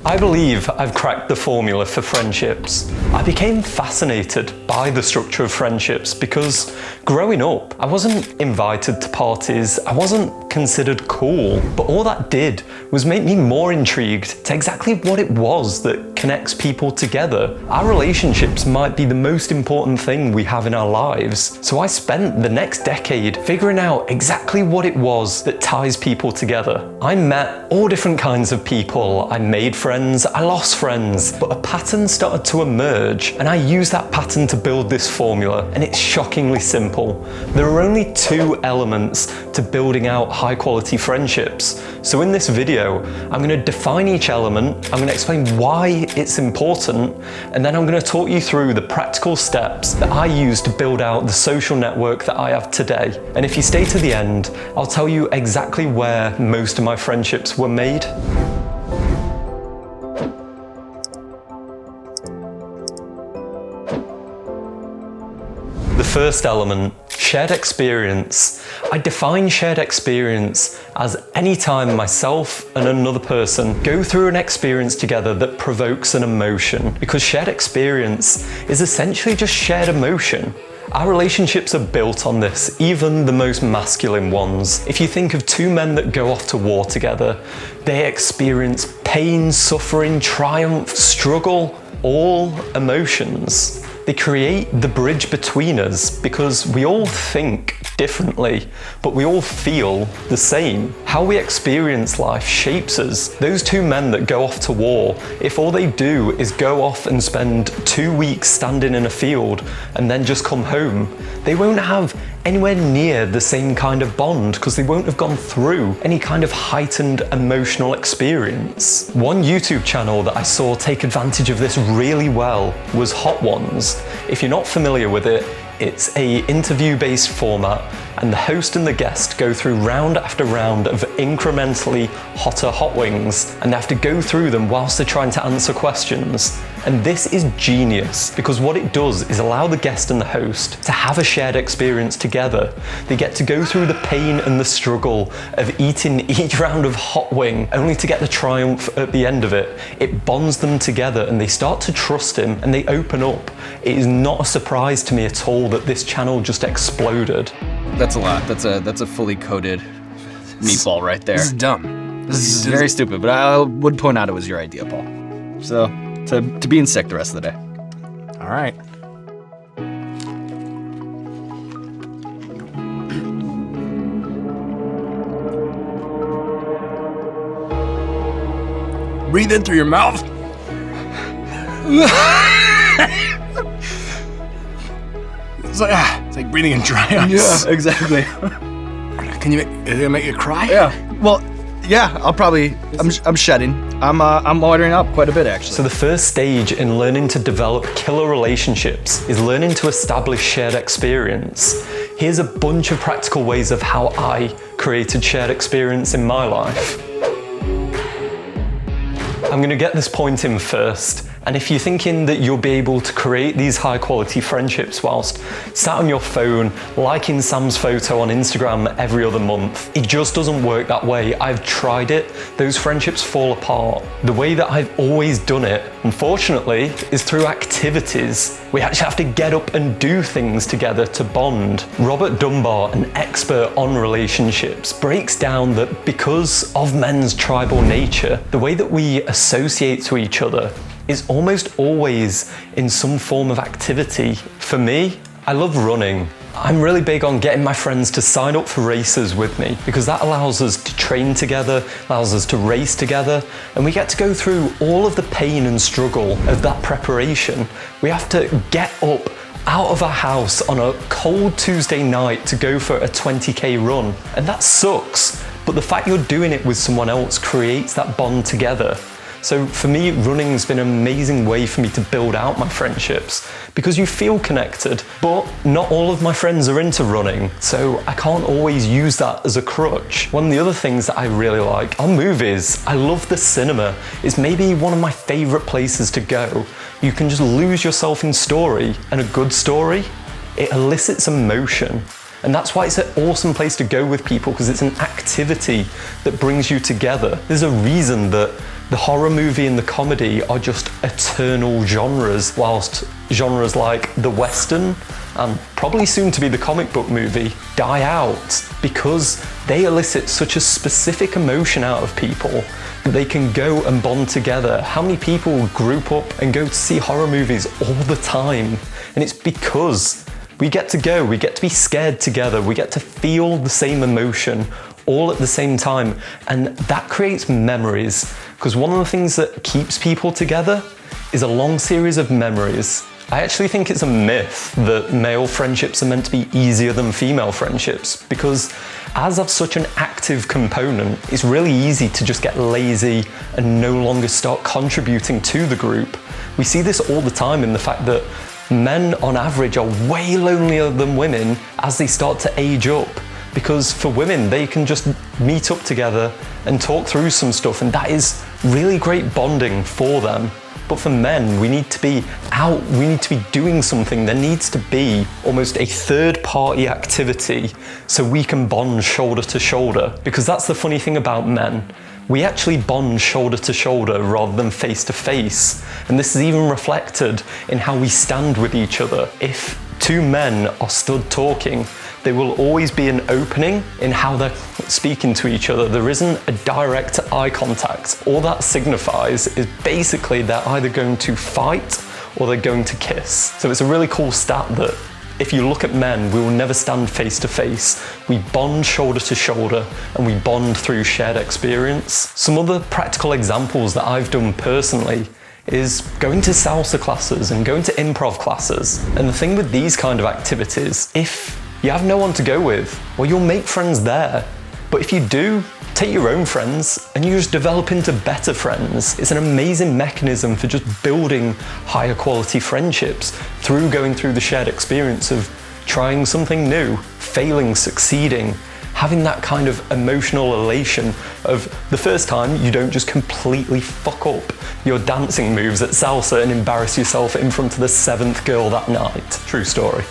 I believe I've cracked the formula for friendships. I became fascinated by the structure of friendships because growing up, I wasn't invited to parties, I wasn't considered cool, but all that did was make me more intrigued to exactly what it was that connects people together. Our relationships might be the most important thing we have in our lives, so I spent the next decade figuring out exactly what it was that ties people together. I met all different kinds of people, I made friends, I lost friends, but a pattern started to emerge, and I used that pattern to build this formula, and it's shockingly simple. There are only two elements to building out high quality friendships. So in this video, I'm going to define each element, I'm going to explain why it's important, and then I'm going to talk you through the practical steps that I use to build out the social network that I have today. And if you stay to the end, I'll tell you exactly where most of my friendships were made. The first element, shared experience. I define shared experience as any time myself and another person go through an experience together that provokes an emotion, because shared experience is essentially just shared emotion. Our relationships are built on this, even the most masculine ones. If you think of two men that go off to war together, they experience pain, suffering, triumph, struggle, all emotions. They create the bridge between us because we all think differently, but we all feel the same. How we experience life shapes us. Those two men that go off to war, if all they do is go off and spend 2 weeks standing in a field and then just come home, they won't have anywhere near the same kind of bond because they won't have gone through any kind of heightened emotional experience. One YouTube channel that I saw take advantage of this really well was Hot Ones. If you're not familiar with it, it's an interview-based format, and the host and the guest go through round after round of incrementally hotter hot wings, and they have to go through them whilst they're trying to answer questions. And this is genius, because what it does is allow the guest and the host to have a shared experience together. They get to go through the pain and the struggle of eating each round of hot wing, only to get the triumph at the end of it. It bonds them together, and they start to trust him, and they open up. It is not a surprise to me at all that this channel just exploded. That's a lot. That's a fully coded meatball right there. This is dumb. This is very stupid, but I would point out it was your idea, Paul. So, to be in sick the rest of the day. All right. Breathe in through your mouth. It's like breathing in dry ice. Yeah, exactly. Can you is it make you cry? Yeah. Well, yeah. I'm shedding. I'm watering up quite a bit actually. So the first stage in learning to develop killer relationships is learning to establish shared experience. Here's a bunch of practical ways of how I created shared experience in my life. I'm going to get this point in first. And if you're thinking that you'll be able to create these high quality friendships whilst sat on your phone, liking Sam's photo on Instagram every other month, it just doesn't work that way. I've tried it. Those friendships fall apart. The way that I've always done it, unfortunately, is through activities. We actually have to get up and do things together to bond. Robert Dunbar, an expert on relationships, breaks down that because of men's tribal nature, the way that we associate to each other is almost always in some form of activity. For me, I love running. I'm really big on getting my friends to sign up for races with me because that allows us to train together, allows us to race together, and we get to go through all of the pain and struggle of that preparation. We have to get up out of our house on a cold Tuesday night to go for a 20k run, and that sucks, but the fact you're doing it with someone else creates that bond together. So for me, running's been an amazing way for me to build out my friendships because you feel connected, but not all of my friends are into running, so I can't always use that as a crutch. One of the other things that I really like are movies. I love the cinema. It's maybe one of my favorite places to go. You can just lose yourself in story, and a good story, it elicits emotion. And that's why it's an awesome place to go with people, because it's an activity that brings you together. There's a reason that The horror movie and the comedy are just eternal genres, whilst genres like the Western and probably soon to be the comic book movie die out because they elicit such a specific emotion out of people that they can go and bond together. How many people group up and go to see horror movies all the time? And it's because we get to go, we get to be scared together, we get to feel the same emotion all at the same time, and that creates memories, because one of the things that keeps people together is a long series of memories. I actually think it's a myth that male friendships are meant to be easier than female friendships, because as of such an active component, it's really easy to just get lazy and no longer start contributing to the group. We see this all the time in the fact that men on average are way lonelier than women as they start to age up. Because for women, they can just meet up together and talk through some stuff, and that is really great bonding for them. But for men, we need to be out, we need to be doing something. There needs to be almost a third-party activity so we can bond shoulder to shoulder. Because that's the funny thing about men. We actually bond shoulder to shoulder rather than face to face. And this is even reflected in how we stand with each other. If two men are stood talking, there will always be an opening in how they're speaking to each other. There isn't a direct eye contact. All that signifies is basically they're either going to fight or they're going to kiss. So it's a really cool stat that if you look at men, we will never stand face to face. We bond shoulder to shoulder and we bond through shared experience. Some other practical examples that I've done personally is going to salsa classes and going to improv classes. And the thing with these kind of activities, if you have no one to go with, well, you'll make friends there. But if you do, take your own friends and you just develop into better friends. It's an amazing mechanism for just building higher quality friendships through going through the shared experience of trying something new, failing, succeeding, having that kind of emotional elation of the first time you don't just completely fuck up your dancing moves at salsa and embarrass yourself in front of the 7th girl that night. True story.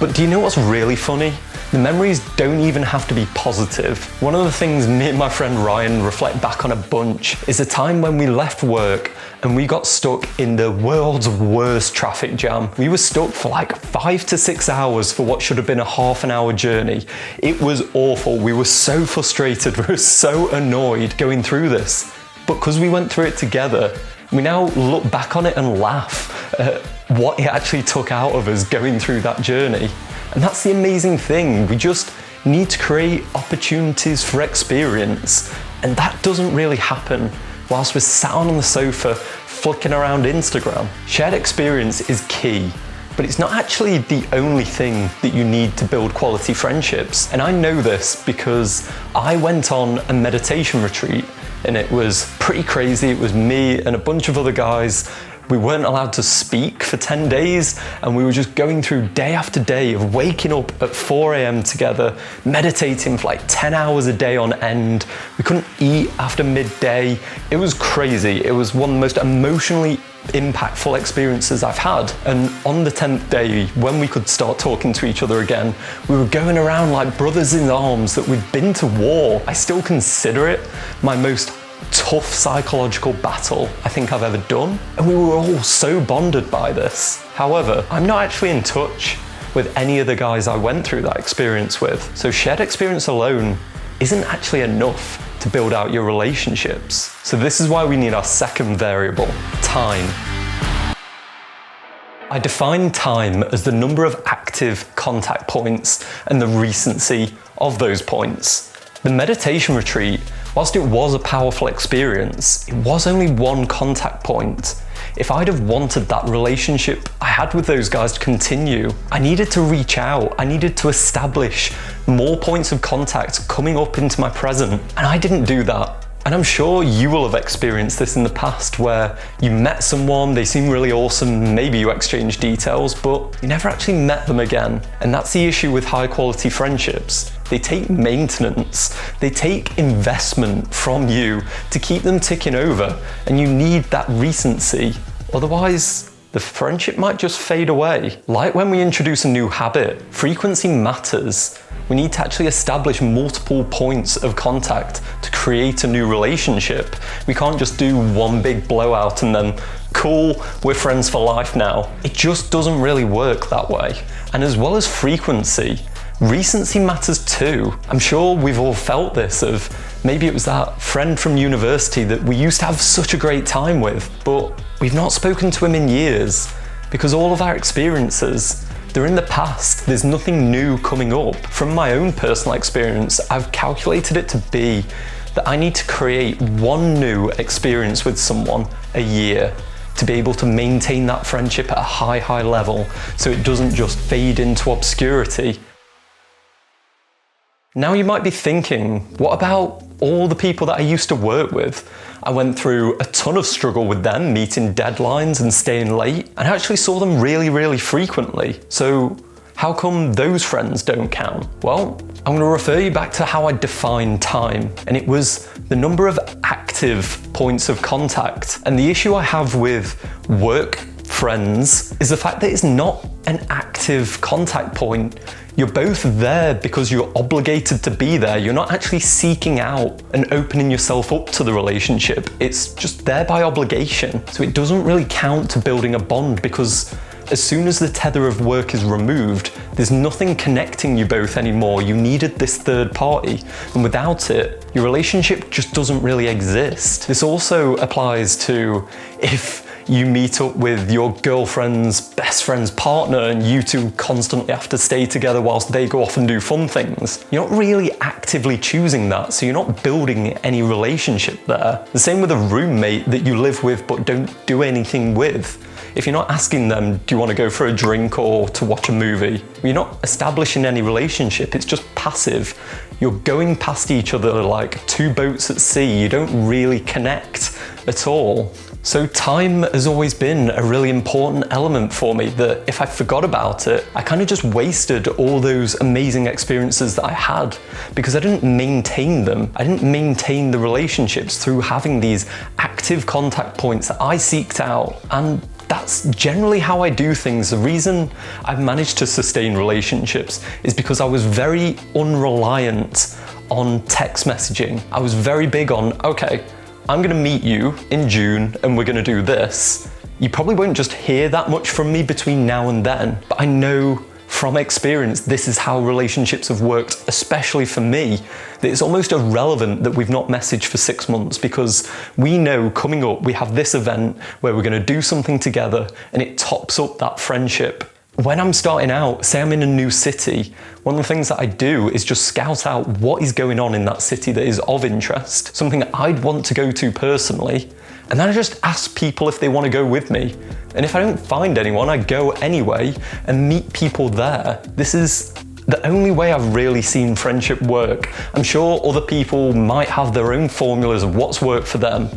But do you know what's really funny? The memories don't even have to be positive. One of the things me and my friend Ryan reflect back on a bunch is a time when we left work and we got stuck in the world's worst traffic jam. We were stuck for like 5 to 6 hours for what should have been a half an hour journey. It was awful. We were so frustrated. We were so annoyed going through this. But because we went through it together, we now look back on it and laugh at what it actually took out of us going through that journey. And that's the amazing thing. We just need to create opportunities for experience. And that doesn't really happen whilst we're sat on the sofa flicking around Instagram. Shared experience is key, but it's not actually the only thing that you need to build quality friendships. And I know this because I went on a meditation retreat and it was pretty crazy. It was me and a bunch of other guys. We weren't allowed to speak for 10 days and we were just going through day after day of waking up at 4 a.m. together, meditating for like 10 hours a day on end. We couldn't eat after midday. It was crazy. It was one of the most emotionally impactful experiences I've had. And on the 10th day, when we could start talking to each other again, we were going around like brothers in arms that we'd been to war. I still consider it my most tough psychological battle I think I've ever done. And we were all so bonded by this. However, I'm not actually in touch with any of the guys I went through that experience with. So shared experience alone isn't actually enough to build out your relationships. So this is why we need our second variable, time. I define time as the number of active contact points and the recency of those points. The meditation retreat, whilst it was a powerful experience, it was only one contact point. If I'd have wanted that relationship I had with those guys to continue, I needed to reach out. I needed to establish more points of contact coming up into my present. And I didn't do that. And I'm sure you will have experienced this in the past where you met someone, they seem really awesome, maybe you exchanged details, but you never actually met them again. And that's the issue with high quality friendships. They take maintenance, they take investment from you to keep them ticking over, and you need that recency. Otherwise, the friendship might just fade away. Like when we introduce a new habit, frequency matters. We need to actually establish multiple points of contact to create a new relationship. We can't just do one big blowout and then, cool, we're friends for life now. It just doesn't really work that way. And as well as frequency, recency matters too. I'm sure we've all felt this of maybe it was that friend from university that we used to have such a great time with, but we've not spoken to him in years because all of our experiences, they're in the past. There's nothing new coming up. From my own personal experience, I've calculated it to be that I need to create one new experience with someone a year to be able to maintain that friendship at a high level so it doesn't just fade into obscurity. Now you might be thinking, what about all the people that I used to work with? I went through a ton of struggle with them, meeting deadlines and staying late, and I actually saw them really frequently. So how come those friends don't count? Well, I'm going to refer you back to how I define time, and it was the number of active points of contact. And the issue I have with work friends is the fact that it's not an active contact point. You're both there because you're obligated to be there. You're not actually seeking out and opening yourself up to the relationship. It's just there by obligation. So it doesn't really count to building a bond because as soon as the tether of work is removed, there's nothing connecting you both anymore. You needed this third party, and without it, your relationship just doesn't really exist. This also applies to if you meet up with your girlfriend's best friend's partner and you two constantly have to stay together whilst they go off and do fun things. You're not really actively choosing that, so you're not building any relationship there. The same with a roommate that you live with but don't do anything with. If you're not asking them, do you want to go for a drink or to watch a movie? You're not establishing any relationship, it's just passive. You're going past each other like two boats at sea. You don't really connect at all. So time has always been a really important element for me that if I forgot about it, I kind of just wasted all those amazing experiences that I had because I didn't maintain them. I didn't maintain the relationships through having these active contact points that I seeked out. And that's generally how I do things. The reason I've managed to sustain relationships is because I was very unreliant on text messaging. I was very big on, okay, I'm gonna meet you in June and we're gonna do this. You probably won't just hear that much from me between now and then, but I know from experience this is how relationships have worked, especially for me, that it's almost irrelevant that we've not messaged for 6 months because we know coming up we have this event where we're gonna do something together and it tops up that friendship. When I'm starting out, say I'm in a new city, one of the things that I do is just scout out what is going on in that city that is of interest, something I'd want to go to personally, and then I just ask people if they want to go with me. And if I don't find anyone, I go anyway and meet people there. This is the only way I've really seen friendship work. I'm sure other people might have their own formulas of what's worked for them,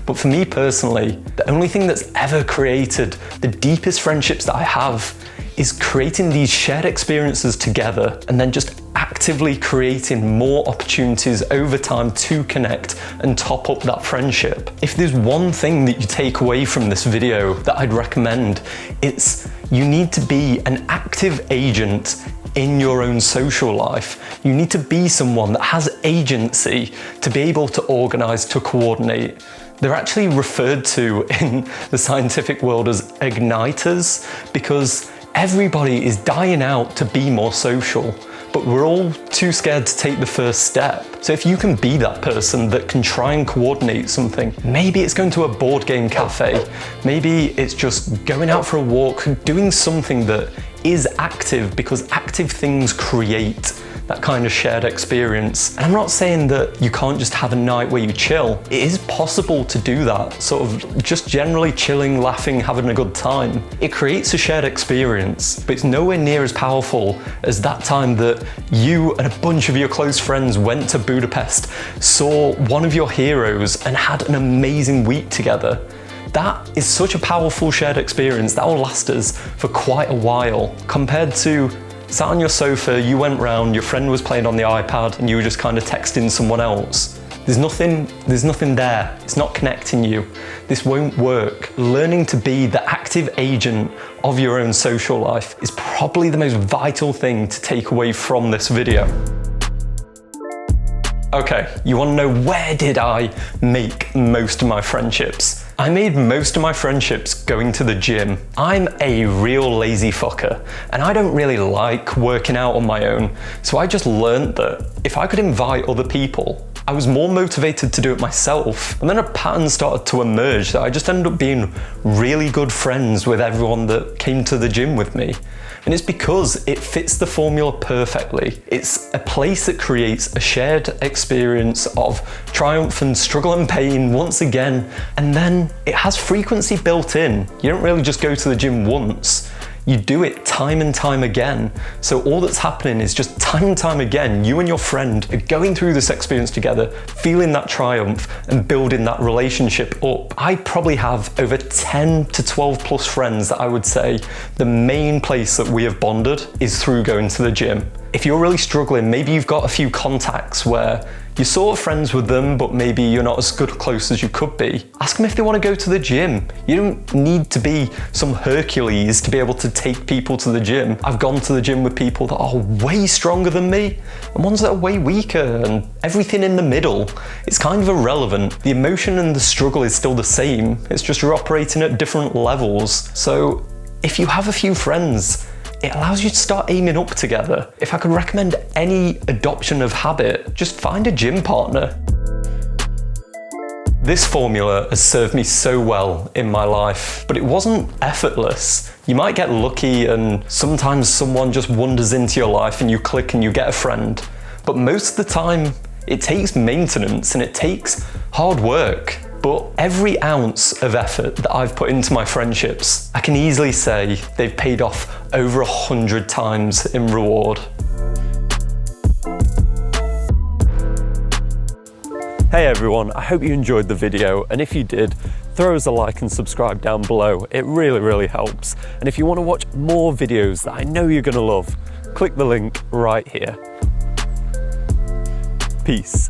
but for me personally, the only thing that's ever created the deepest friendships that I have is creating these shared experiences together and then just actively creating more opportunities over time to connect and top up that friendship. If there's one thing that you take away from this video that I'd recommend, it's you need to be an active agent in your own social life. You need to be someone that has agency to be able to organize, to coordinate. They're actually referred to in the scientific world as igniters because everybody is dying out to be more social, but we're all too scared to take the first step. So if you can be that person that can try and coordinate something, maybe it's going to a board game cafe, maybe it's just going out for a walk, doing something that is active because active things create that kind of shared experience. And I'm not saying that you can't just have a night where you chill. It is possible to do that, sort of just generally chilling, laughing, having a good time. It creates a shared experience, but it's nowhere near as powerful as that time that you and a bunch of your close friends went to Budapest, saw one of your heroes and had an amazing week together. That is such a powerful shared experience that will last us for quite a while compared to sat on your sofa, you went round, your friend was playing on the iPad and you were just kind of texting someone else. There's nothing there. It's not connecting you. This won't work. Learning to be the active agent of your own social life is probably the most vital thing to take away from this video. Okay, you want to know where did I make most of my friendships? I made most of my friendships going to the gym. I'm a real lazy fucker, and I don't really like working out on my own, so I just learned that if I could invite other people, I was more motivated to do it myself. And then a pattern started to emerge that I just ended up being really good friends with everyone that came to the gym with me. And it's because it fits the formula perfectly. It's a place that creates a shared experience of triumph and struggle and pain once again. And then it has frequency built in. You don't really just go to the gym once. You do it time and time again. So all that's happening is just time and time again, you and your friend are going through this experience together, feeling that triumph and building that relationship up. I probably have over 10 to 12 plus friends that I would say the main place that we have bonded is through going to the gym. If you're really struggling, maybe you've got a few contacts where you're sort of friends with them, but maybe you're not as good close as you could be. Ask them if they want to go to the gym. You don't need to be some Hercules to be able to take people to the gym. I've gone to the gym with people that are way stronger than me and ones that are way weaker, and everything in the middle. It's kind of irrelevant. The emotion and the struggle is still the same. It's just you're operating at different levels. So if you have a few friends, it allows you to start aiming up together. If I could recommend any adoption of habit, just find a gym partner. This formula has served me so well in my life, but it wasn't effortless. You might get lucky and sometimes someone just wanders into your life and you click and you get a friend. But most of the time, it takes maintenance and it takes hard work. But every ounce of effort that I've put into my friendships, I can easily say they've paid off over 100 times in reward. Hey everyone, I hope you enjoyed the video, and if you did, throw us a like and subscribe down below. It really helps. And if you want to watch more videos that I know you're going to love, click the link right here. Peace.